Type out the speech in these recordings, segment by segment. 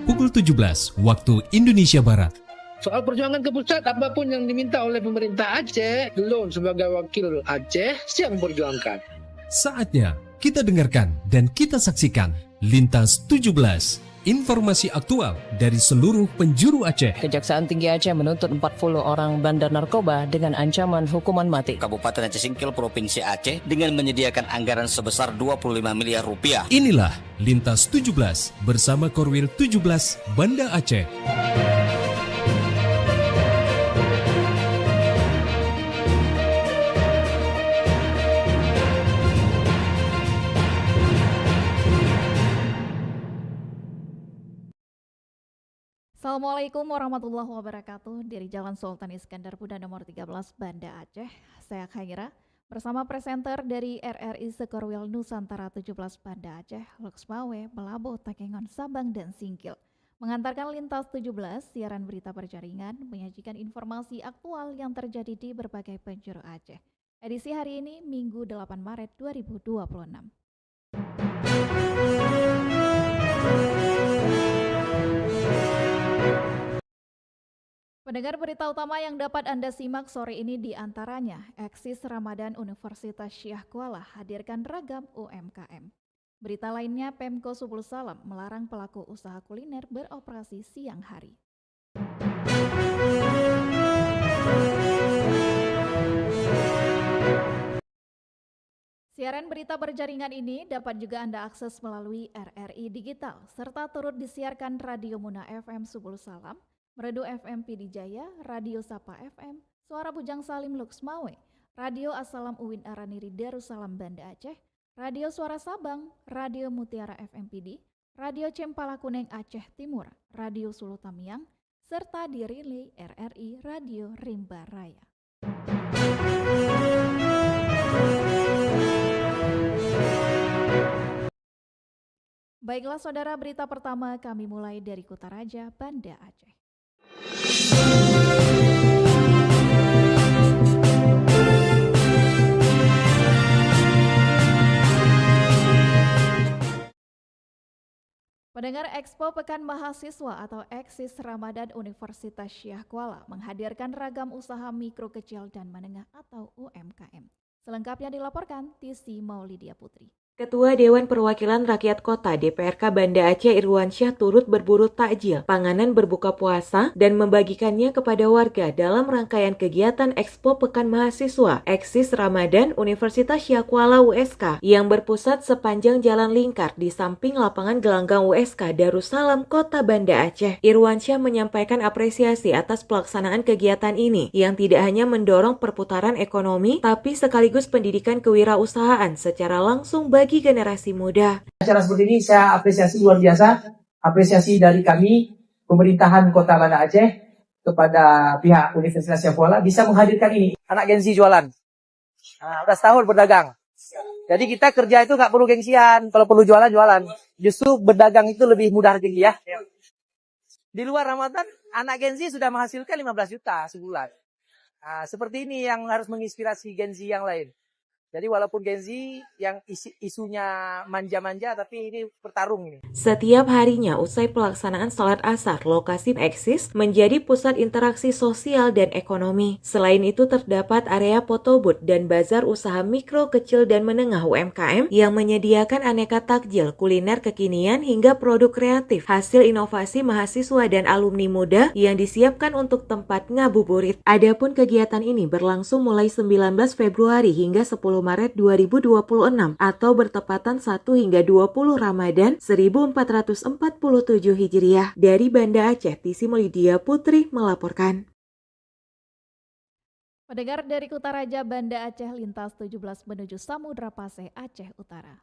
pukul 17 waktu Indonesia Barat. Soal perjuangan ke pusat, apapun yang diminta oleh pemerintah Aceh, Lon sebagai wakil Aceh siap memperjuangkan. Saatnya kita dengarkan dan kita saksikan Lintas 17, informasi aktual dari seluruh penjuru Aceh. Kejaksaan Tinggi Aceh menuntut 40 orang bandar narkoba dengan ancaman hukuman mati. Kabupaten Aceh Singkil Provinsi Aceh dengan menyediakan anggaran sebesar 25 miliar rupiah. Inilah Lintas 17 bersama Korwil 17 Banda Aceh. Assalamualaikum warahmatullahi wabarakatuh. Dari Jalan Sultan Iskandar Muda nomor 13 Banda Aceh, saya Khaira bersama presenter dari RRI Sekorwil Nusantara 17 Banda Aceh, Luxmawe, Melabo, Takengon, Sabang, dan Singkil. Mengantarkan Lintas 17, siaran berita berjaringan, menyajikan informasi aktual yang terjadi di berbagai penjuru Aceh. Edisi hari ini, Minggu 8 Maret 2026. Pendengar berita utama yang dapat Anda simak sore ini diantaranya, Eksis Ramadan Universitas Syah Kuala hadirkan ragam UMKM. Berita lainnya, Pemko Subul Salam melarang pelaku usaha kuliner beroperasi siang hari. Siaran berita berjaringan ini dapat juga Anda akses melalui RRI Digital, serta turut disiarkan Radio Muna FM Subul Salam, Merdu FM Pidijaya, Radio Sapa FM, Suara Bujang Salim Luxmawe, Radio Assalam Uwin Araniri Darussalam Banda Aceh, Radio Suara Sabang, Radio Mutiara FM PD, Radio Cempala Kuneng Aceh Timur, Radio Sulu Tamiang, serta di relay RRI Radio Rimba Raya. Baiklah saudara, berita pertama kami mulai dari Kutaraja, Banda Aceh. Pendengar, Expo Pekan Mahasiswa atau Eksis Ramadan Universitas Syah Kuala menghadirkan ragam usaha mikro kecil dan menengah atau UMKM. Selengkapnya dilaporkan Tisi Maulidia Putri. Ketua Dewan Perwakilan Rakyat Kota DPRK Banda Aceh Irwansyah turut berburu takjil, panganan berbuka puasa, dan membagikannya kepada warga dalam rangkaian kegiatan Expo Pekan Mahasiswa Eksis Ramadan Universitas Syah Kuala USK yang berpusat sepanjang Jalan Lingkar di samping lapangan gelanggang USK Darussalam Kota Banda Aceh. Irwansyah menyampaikan apresiasi atas pelaksanaan kegiatan ini yang tidak hanya mendorong perputaran ekonomi tapi sekaligus pendidikan kewirausahaan secara langsung bagi generasi muda. Acara seperti ini saya apresiasi luar biasa, apresiasi dari kami pemerintahan Kota Banda Aceh kepada pihak Universitas Syah Kuala bisa menghadirkan ini. Anak gengsi jualan, udah setahun berdagang. Jadi kita kerja itu nggak perlu gengsian, kalau perlu jualan. Justru berdagang itu lebih mudah rezeki ya. Di luar Ramadan, anak gengsi sudah menghasilkan 15 juta sebulan. Seperti ini yang harus menginspirasi gengsi yang lain. Jadi walaupun Gen-Z yang isunya manja-manja, tapi ini bertarung ini. Setiap harinya usai pelaksanaan salat asar, lokasi Eksis menjadi pusat interaksi sosial dan ekonomi. Selain itu terdapat area photobooth dan bazar usaha mikro, kecil, dan menengah UMKM yang menyediakan aneka takjil, kuliner kekinian, hingga produk kreatif hasil inovasi mahasiswa dan alumni muda yang disiapkan untuk tempat ngabuburit. Adapun kegiatan ini berlangsung mulai 19 Februari hingga 10 Maret 2026 atau bertepatan 1 hingga 20 Ramadan 1447 Hijriah. Dari Banda Aceh, Tisi Maulidia Putri melaporkan. Pendengar, dari Kutaraja Banda Aceh, Lintas 17 menuju Samudra Paseh, Aceh Utara.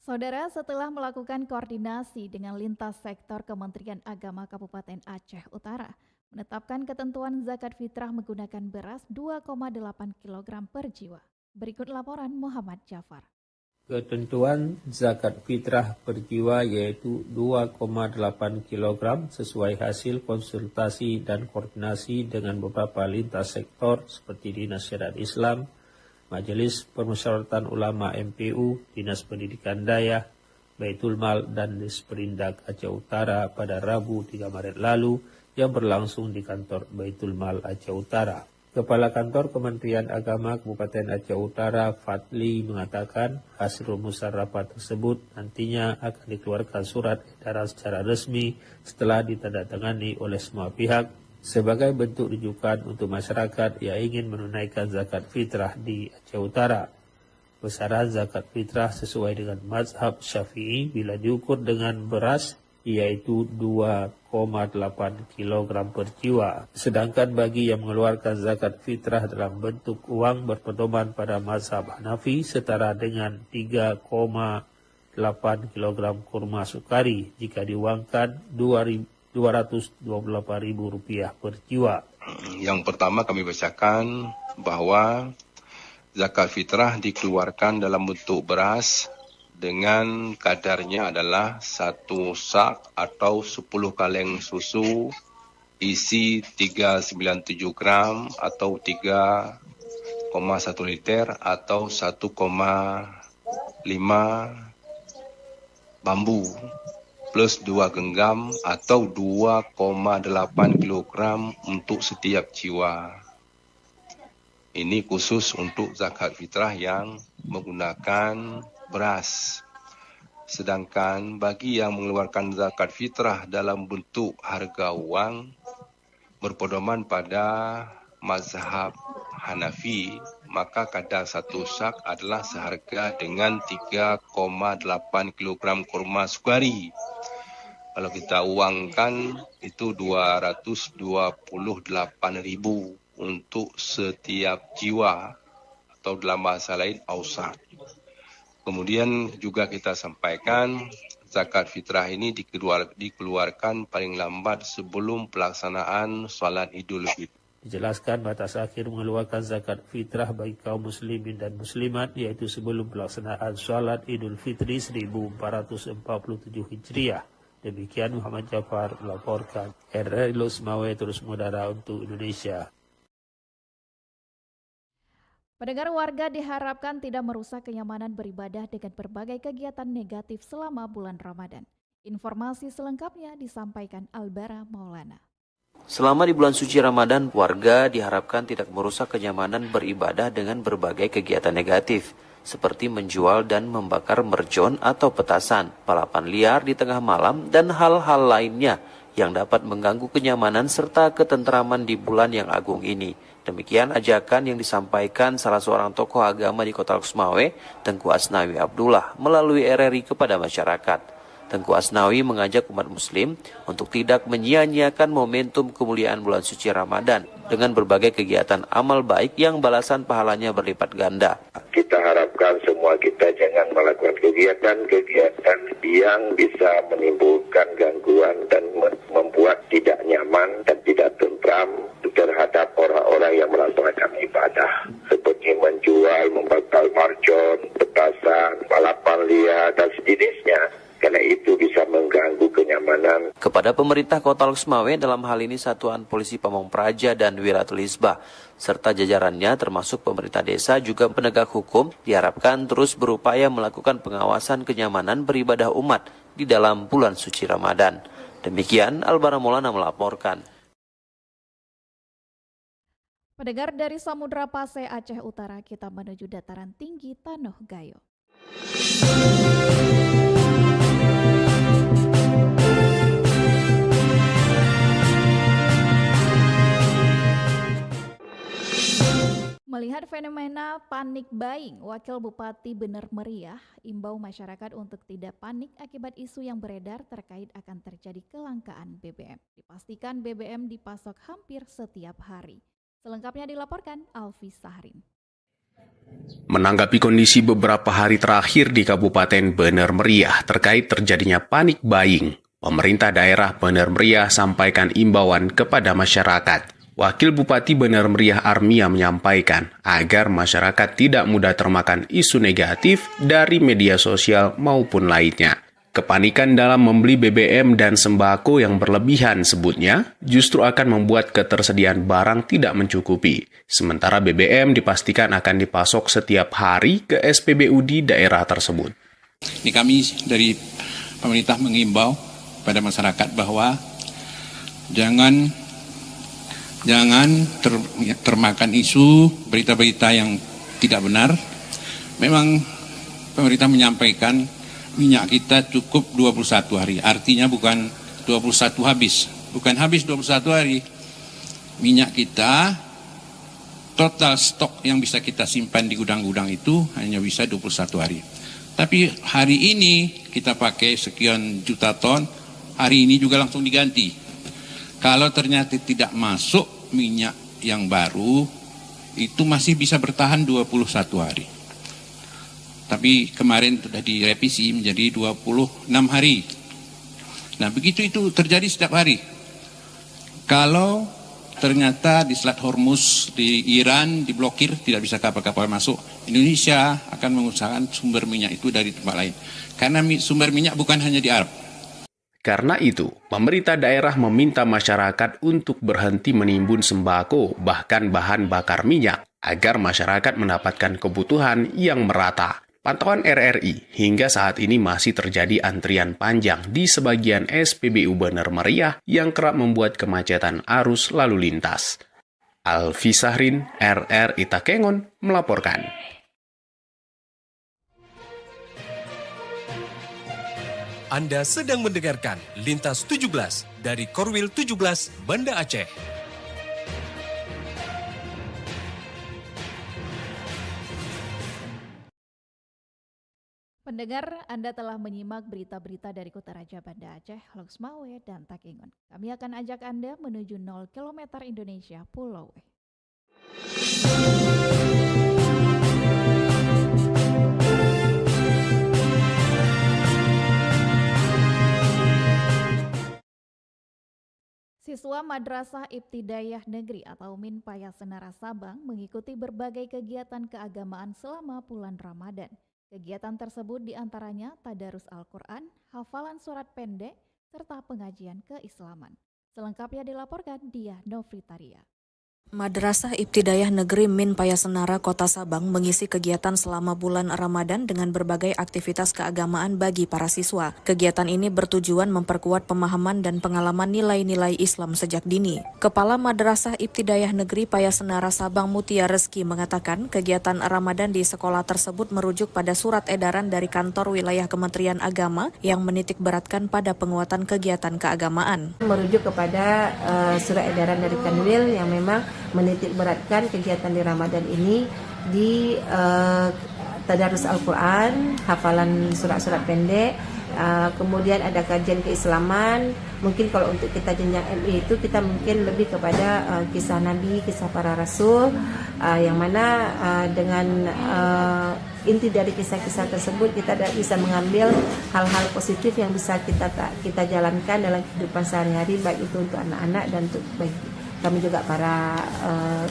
Saudara, setelah melakukan koordinasi dengan lintas sektor Kementerian Agama Kabupaten Aceh Utara, menetapkan ketentuan zakat fitrah menggunakan beras 2,8 kg per jiwa. Berikut laporan Muhammad Jafar. Ketentuan zakat fitrah per jiwa yaitu 2,8 kg sesuai hasil konsultasi dan koordinasi dengan beberapa lintas sektor seperti Dinas Syariat Islam, Majelis Permusyawaratan Ulama MPU, Dinas Pendidikan Daya, Baitul Mal, dan Disperindak Aceh Utara pada Rabu 3 Maret lalu yang berlangsung di kantor Baitul Mal Aceh Utara. Kepala Kantor Kementerian Agama Kabupaten Aceh Utara, Fadli, mengatakan hasil rumusan rapat tersebut nantinya akan dikeluarkan surat edaran secara resmi setelah ditandatangani oleh semua pihak sebagai bentuk rujukan untuk masyarakat yang ingin menunaikan zakat fitrah di Aceh Utara. Besaran zakat fitrah sesuai dengan mazhab Syafi'i bila diukur dengan beras yaitu 2,8 kg per jiwa. Sedangkan bagi yang mengeluarkan zakat fitrah dalam bentuk uang berpedoman pada mazhab Hanafi setara dengan 3,8 kg kurma sukari jika diuangkan Rp228.000 per jiwa. Yang pertama kami bacakan bahwa zakat fitrah dikeluarkan dalam bentuk beras dengan kadarnya adalah 1 sak atau 10 kaleng susu isi 397 gram atau 3,1 liter atau 1,5 bambu plus 2 genggam atau 2,8 kilogram untuk setiap jiwa. Ini khusus untuk zakat fitrah yang menggunakan beras. Sedangkan bagi yang mengeluarkan zakat fitrah dalam bentuk harga uang berpedoman pada mazhab Hanafi, maka kadar 1 sak adalah seharga dengan 3,8 kg kurma sukari. Kalau kita uangkan itu 228.000 untuk setiap jiwa atau dalam bahasa lain ausat. Kemudian juga kita sampaikan zakat fitrah ini dikeluarkan paling lambat sebelum pelaksanaan salat Idul Fitri. Dijelaskan batas akhir mengeluarkan zakat fitrah bagi kaum muslimin dan muslimat yaitu sebelum pelaksanaan salat Idul Fitri 1447 Hijriah. Demikian Muhammad Jafar melaporkan. RRI Losmawe terus mengudara untuk Indonesia. Pendengar, warga diharapkan tidak merusak kenyamanan beribadah dengan berbagai kegiatan negatif selama bulan Ramadan. Informasi selengkapnya disampaikan Albara Maulana. Selama di bulan suci Ramadan, warga diharapkan tidak merusak kenyamanan beribadah dengan berbagai kegiatan negatif, seperti menjual dan membakar mercon atau petasan, balapan liar di tengah malam, dan hal-hal lainnya yang dapat mengganggu kenyamanan serta ketentraman di bulan yang agung ini. Demikian ajakan yang disampaikan salah seorang tokoh agama di Kota Losmawe, Tengku Asnawi Abdullah, melalui RRI kepada masyarakat. Tengku Asnawi mengajak umat muslim untuk tidak menyia-nyiakan momentum kemuliaan bulan suci Ramadan dengan berbagai kegiatan amal baik yang balasan pahalanya berlipat ganda. Kita harapkan semua kita jangan melakukan kegiatan-kegiatan yang bisa menimbulkan gangguan dan membuat tidak nyaman dan tidak tentram terhadap orang-orang yang melaksanakan ibadah, seperti menjual, membakar marjon, petasan, balapan liar, dan sejenisnya. Karena itu bisa mengganggu kenyamanan. Kepada pemerintah Kota Losmawe, dalam hal ini Satuan Polisi Pamong Praja dan Wilatul Hizbah, serta jajarannya termasuk pemerintah desa juga penegak hukum, diharapkan terus berupaya melakukan pengawasan kenyamanan beribadah umat di dalam bulan suci Ramadan. Demikian Albara Maulana melaporkan. Pendengar, dari Samudra Pasai Aceh Utara kita menuju dataran tinggi Tanoh Gayo. Melihat fenomena panik buying, Wakil Bupati Bener Meriah imbau masyarakat untuk tidak panik akibat isu yang beredar terkait akan terjadi kelangkaan BBM. Dipastikan BBM dipasok hampir setiap hari. Selengkapnya dilaporkan Alfi Sahrin. Menanggapi kondisi beberapa hari terakhir di Kabupaten Bener Meriah terkait terjadinya panik buying, pemerintah daerah Bener Meriah sampaikan imbauan kepada masyarakat Wakil Bupati Bener Meriah Armia menyampaikan agar masyarakat tidak mudah termakan isu negatif dari media sosial maupun lainnya. Kepanikan dalam membeli BBM dan sembako yang berlebihan sebutnya justru akan membuat ketersediaan barang tidak mencukupi. Sementara BBM dipastikan akan dipasok setiap hari ke SPBU di daerah tersebut. Ini kami dari pemerintah mengimbau pada masyarakat bahwa jangan termakan isu berita-berita yang tidak benar. Memang pemerintah menyampaikan minyak kita cukup 21 hari. Artinya bukan 21 habis. Bukan habis 21 hari. Minyak kita, total stok yang bisa kita simpan di gudang-gudang itu hanya bisa 21 hari. Tapi hari ini kita pakai sekian juta ton, hari ini juga langsung diganti. Kalau ternyata tidak masuk minyak yang baru, itu masih bisa bertahan 21 hari. Tapi kemarin sudah direvisi menjadi 26 hari. Nah, begitu itu terjadi setiap hari. Kalau ternyata di Selat Hormuz, di Iran diblokir, tidak bisa kapal-kapal masuk, Indonesia akan mengusahakan sumber minyak itu dari tempat lain. Karena sumber minyak bukan hanya di Arab. Karena itu, pemerintah daerah meminta masyarakat untuk berhenti menimbun sembako, bahkan bahan bakar minyak, agar masyarakat mendapatkan kebutuhan yang merata. Pantauan RRI, hingga saat ini masih terjadi antrian panjang di sebagian SPBU Bener Meriah yang kerap membuat kemacetan arus lalu lintas. Alfi Sahrin, RRI Takengon, melaporkan. Anda sedang mendengarkan Lintas 17 dari Korwil 17 Banda Aceh. Pendengar, Anda telah menyimak berita-berita dari Kutaraja Banda Aceh, Loksmawe, dan Takengon. Kami akan ajak Anda menuju 0 km Indonesia Pulau W. Siswa Madrasah Ibtidaiyah Negeri atau MIN Payasenara Sabang mengikuti berbagai kegiatan keagamaan selama bulan Ramadan. Kegiatan tersebut diantaranya tadarus Al-Quran, hafalan surat pendek, serta pengajian keislaman. Selengkapnya dilaporkan Diah Novitaria. Madrasah Ibtidaiyah Negeri MIN Payasenara Kota Sabang mengisi kegiatan selama bulan Ramadan dengan berbagai aktivitas keagamaan bagi para siswa. Kegiatan ini bertujuan memperkuat pemahaman dan pengalaman nilai-nilai Islam sejak dini. Kepala Madrasah Ibtidaiyah Negeri Payasenara Sabang Mutia Reski mengatakan kegiatan Ramadan di sekolah tersebut merujuk pada surat edaran dari kantor wilayah Kementerian Agama yang menitik beratkan pada penguatan kegiatan keagamaan. Merujuk kepada surat edaran dari Kanwil yang memang menitik beratkan kegiatan di Ramadan ini di tadarus Al-Quran, hafalan surat-surat pendek, kemudian ada kajian keislaman. Mungkin kalau untuk kita jenjang MA itu kita mungkin lebih kepada kisah Nabi, kisah para Rasul, yang mana dengan inti dari kisah-kisah tersebut kita bisa mengambil hal-hal positif yang bisa kita jalankan dalam kehidupan sehari-hari, baik itu untuk anak-anak dan untuk kami juga para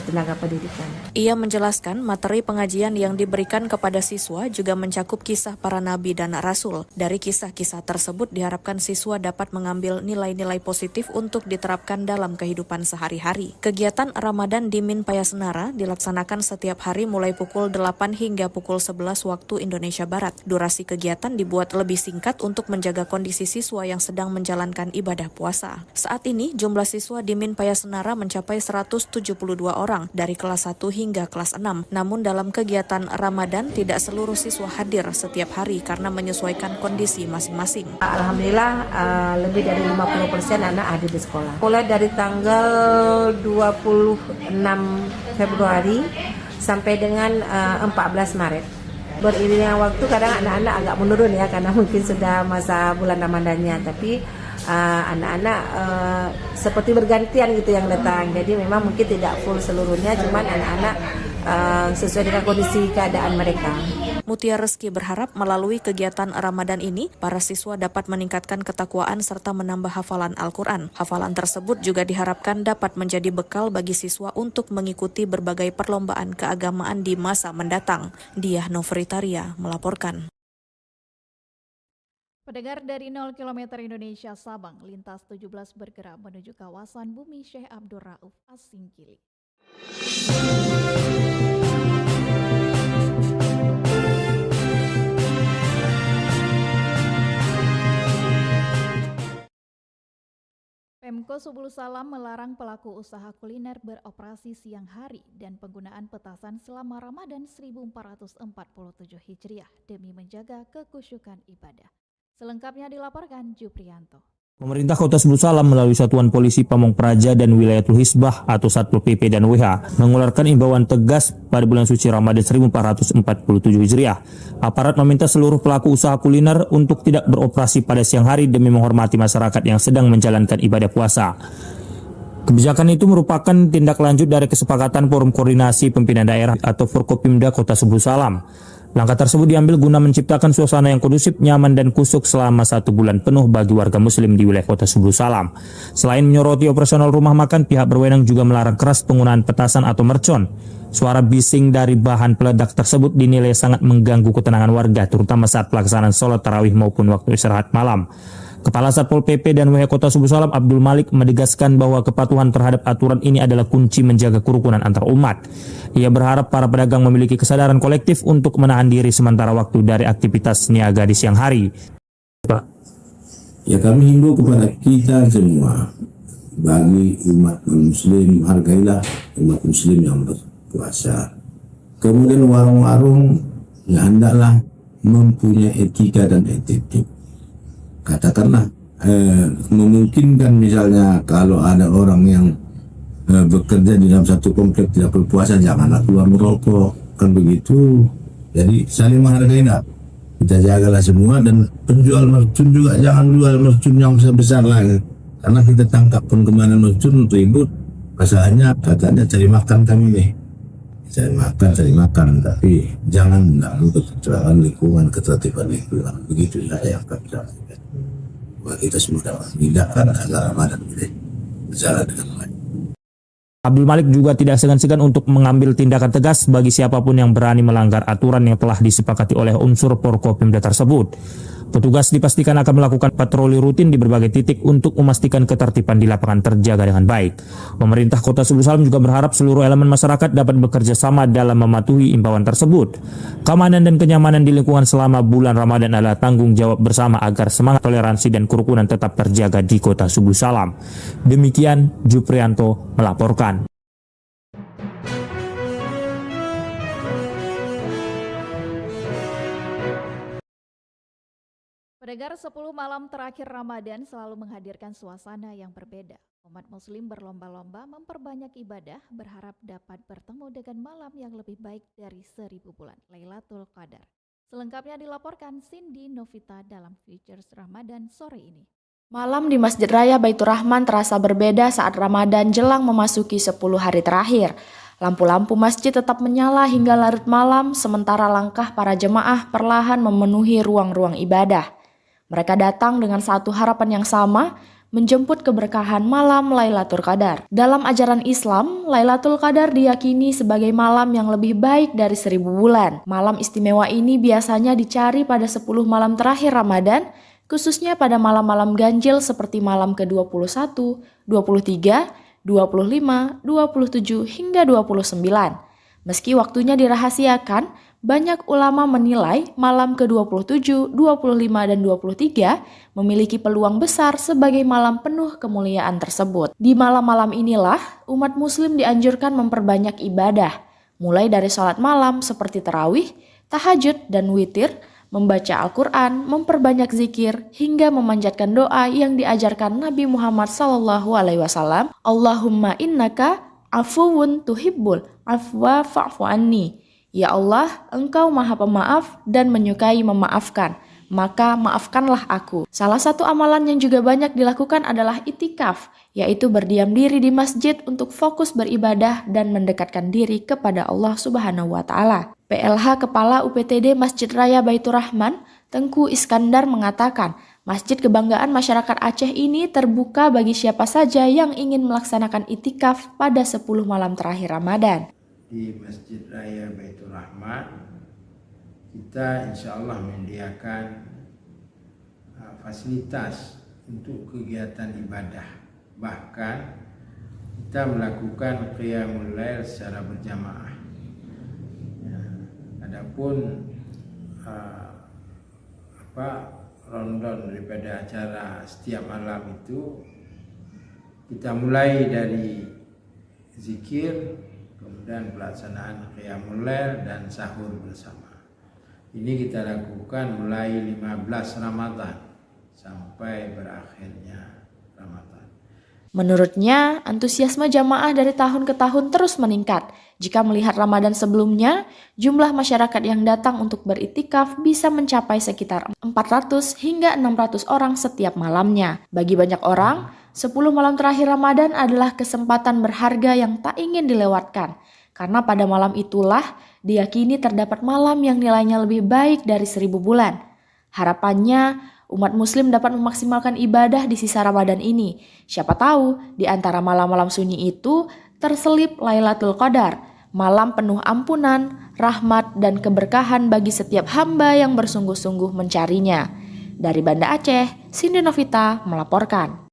tenaga pendidikan. Ia menjelaskan materi pengajian yang diberikan kepada siswa juga mencakup kisah para nabi dan rasul. Dari kisah-kisah tersebut diharapkan siswa dapat mengambil nilai-nilai positif untuk diterapkan dalam kehidupan sehari-hari. Kegiatan Ramadan di MIN Payasenara dilaksanakan setiap hari mulai pukul 8 hingga pukul 11 waktu Indonesia Barat. Durasi kegiatan dibuat lebih singkat untuk menjaga kondisi siswa yang sedang menjalankan ibadah puasa. Saat ini jumlah siswa di MIN Payasenara mencapai 172 orang dari kelas 1 hingga kelas 6. Namun dalam kegiatan Ramadan tidak seluruh siswa hadir setiap hari karena menyesuaikan kondisi masing-masing. Alhamdulillah lebih dari 50% anak hadir di sekolah. Mulai dari tanggal 26 Februari sampai dengan 14 Maret. Beriringan waktu kadang anak-anak agak menurun ya karena mungkin sudah masa bulan Ramadannya, tapi anak-anak seperti bergantian gitu yang datang. Jadi memang mungkin tidak full seluruhnya, cuman anak-anak sesuai dengan kondisi keadaan mereka. Mutia Reski berharap melalui kegiatan Ramadan ini, para siswa dapat meningkatkan ketakwaan serta menambah hafalan Al-Quran. Hafalan tersebut juga diharapkan dapat menjadi bekal bagi siswa untuk mengikuti berbagai perlombaan keagamaan di masa mendatang. Diah Novritaria melaporkan. Pendengar dari 0 km Indonesia Sabang, lintas 17 bergerak menuju kawasan Bumi Syekh Abdul Rauf As-Singkili. Pemko Subul Salam melarang pelaku usaha kuliner beroperasi siang hari dan penggunaan petasan selama Ramadan 1447 Hijriah demi menjaga kekhusyukan ibadah. Selengkapnya dilaporkan Juprianto. Pemerintah Kota Subul Salam melalui Satuan Polisi Pamong Praja dan Wilayatul Hisbah atau Satpol PP dan WH mengeluarkan imbauan tegas pada bulan suci Ramadan 1447 Hijriah. Aparat meminta seluruh pelaku usaha kuliner untuk tidak beroperasi pada siang hari demi menghormati masyarakat yang sedang menjalankan ibadah puasa. Kebijakan itu merupakan tindak lanjut dari kesepakatan Forum Koordinasi Pimpinan Daerah atau Forkopimda Kota Subul Salam. Langkah tersebut diambil guna menciptakan suasana yang kondusif, nyaman, dan kusuk selama 1 bulan penuh bagi warga muslim di wilayah Kota Subul Salam. Selain menyoroti operasional rumah makan, pihak berwenang juga melarang keras penggunaan petasan atau mercon. Suara bising dari bahan peledak tersebut dinilai sangat mengganggu ketenangan warga, terutama saat pelaksanaan sholat tarawih maupun waktu istirahat malam. Kepala Satpol PP dan WH Kota Subul Salam Abdul Malik menegaskan bahwa kepatuhan terhadap aturan ini adalah kunci menjaga kerukunan antar umat. Ia berharap para pedagang memiliki kesadaran kolektif untuk menahan diri sementara waktu dari aktivitas niaga di siang hari. Ya, kami himbau kepada kita semua, bagi umat muslim, hargailah umat muslim yang berpuasa. Kemudian warung-warung ya hendaklah mempunyai etika dan etika. Katakanlah memungkinkan misalnya kalau ada orang yang bekerja di dalam satu komplek tidak berpuasa, janganlah keluar merokok, kan begitu. Jadi saling menghargai, kita jagalah semua, dan penjual mercun juga jangan jual mercun yang besar-besar lagi, karena kita tangkap pun kemana mercun ribut, masalahnya katanya cari makan kami nih, cari makan, tapi jangan mengganggu ketertiban lingkungan, ketertiban lingkungan, begitu saya kami sampaikan. Kita semua dapat memindahkan agar Ramadan ini berjalan dengan baik. Abdul Malik juga tidak segan-segan untuk mengambil tindakan tegas bagi siapapun yang berani melanggar aturan yang telah disepakati oleh unsur Forkopimda tersebut. Petugas dipastikan akan melakukan patroli rutin di berbagai titik untuk memastikan ketertiban di lapangan terjaga dengan baik. Pemerintah Kota Subul Salam juga berharap seluruh elemen masyarakat dapat bekerja sama dalam mematuhi imbauan tersebut. Keamanan dan kenyamanan di lingkungan selama bulan Ramadan adalah tanggung jawab bersama agar semangat toleransi dan kerukunan tetap terjaga di Kota Subul Salam. Demikian Juprianto melaporkan. Pendengar, 10 malam terakhir Ramadan selalu menghadirkan suasana yang berbeda. Umat muslim berlomba-lomba memperbanyak ibadah, berharap dapat bertemu dengan malam yang lebih baik dari 1000 bulan, Lailatul Qadar. Selengkapnya dilaporkan Cindy Novita dalam Futures Ramadan sore ini. Malam di Masjid Raya Baitur Rahman terasa berbeda saat Ramadan jelang memasuki 10 hari terakhir. Lampu-lampu masjid tetap menyala hingga larut malam, sementara langkah para jemaah perlahan memenuhi ruang-ruang ibadah. Mereka datang dengan satu harapan yang sama, menjemput keberkahan malam Lailatul Qadar. Dalam ajaran Islam, Lailatul Qadar diyakini sebagai malam yang lebih baik dari 1000 bulan. Malam istimewa ini biasanya dicari pada 10 malam terakhir Ramadan, khususnya pada malam-malam ganjil seperti malam ke-21, 23, 25, 27, hingga 29. Meski waktunya dirahasiakan, banyak ulama menilai malam ke-27, 25, dan 23 memiliki peluang besar sebagai malam penuh kemuliaan tersebut. Di malam-malam inilah, umat muslim dianjurkan memperbanyak ibadah, mulai dari sholat malam seperti tarawih, tahajud, dan witir, membaca Al-Quran, memperbanyak zikir, hingga memanjatkan doa yang diajarkan Nabi Muhammad SAW. Allahumma innaka afuwun tuhibbul afwa fa'fu anni. Ya Allah, Engkau Maha Pemaaf dan menyukai memaafkan. maka maafkanlah aku. Salah satu amalan yang juga banyak dilakukan adalah itikaf, yaitu berdiam diri di masjid untuk fokus beribadah dan mendekatkan diri kepada Allah Subhanahu wa Ta'ala. PLH Kepala UPTD Masjid Raya Baitur Rahman, Tengku Iskandar mengatakan, masjid kebanggaan masyarakat Aceh ini terbuka bagi siapa saja yang ingin melaksanakan itikaf pada 10 malam terakhir Ramadan. Di Masjid Raya Baitur Rahman, kita insya Allah menyediakan fasilitas untuk kegiatan ibadah. Bahkan kita melakukan qiyamul lail secara berjamaah. Ya, adapun rundown daripada acara setiap malam itu kita mulai dari zikir, kemudian pelaksanaan qiyamul lail dan sahur bersama. Ini kita lakukan mulai 15 Ramadan sampai berakhirnya Ramadan. Menurutnya, antusiasme jamaah dari tahun ke tahun terus meningkat. Jika melihat Ramadan sebelumnya, jumlah masyarakat yang datang untuk beritikaf bisa mencapai sekitar 400 hingga 600 orang setiap malamnya. Bagi banyak orang, 10 malam terakhir Ramadan adalah kesempatan berharga yang tak ingin dilewatkan. Karena pada malam itulah diyakini terdapat malam yang nilainya lebih baik dari 1000 bulan. Harapannya, umat muslim dapat memaksimalkan ibadah di sisa Ramadan ini. Siapa tahu, di antara malam-malam sunyi itu terselip Lailatul Qadar, malam penuh ampunan, rahmat, dan keberkahan bagi setiap hamba yang bersungguh-sungguh mencarinya. Dari Banda Aceh, Cindy Novita melaporkan.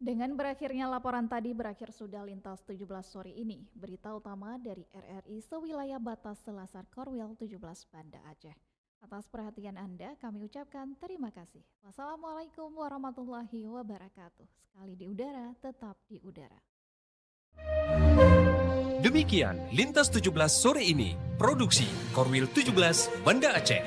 Dengan berakhirnya laporan tadi, berakhir sudah Lintas 17 sore ini. Berita utama dari RRI sewilayah batas Selasar Korwil 17 Banda Aceh. Atas perhatian Anda, kami ucapkan terima kasih. Wassalamualaikum warahmatullahi wabarakatuh. Sekali di udara, tetap di udara. Demikian Lintas 17 sore ini. Produksi Korwil 17 Banda Aceh.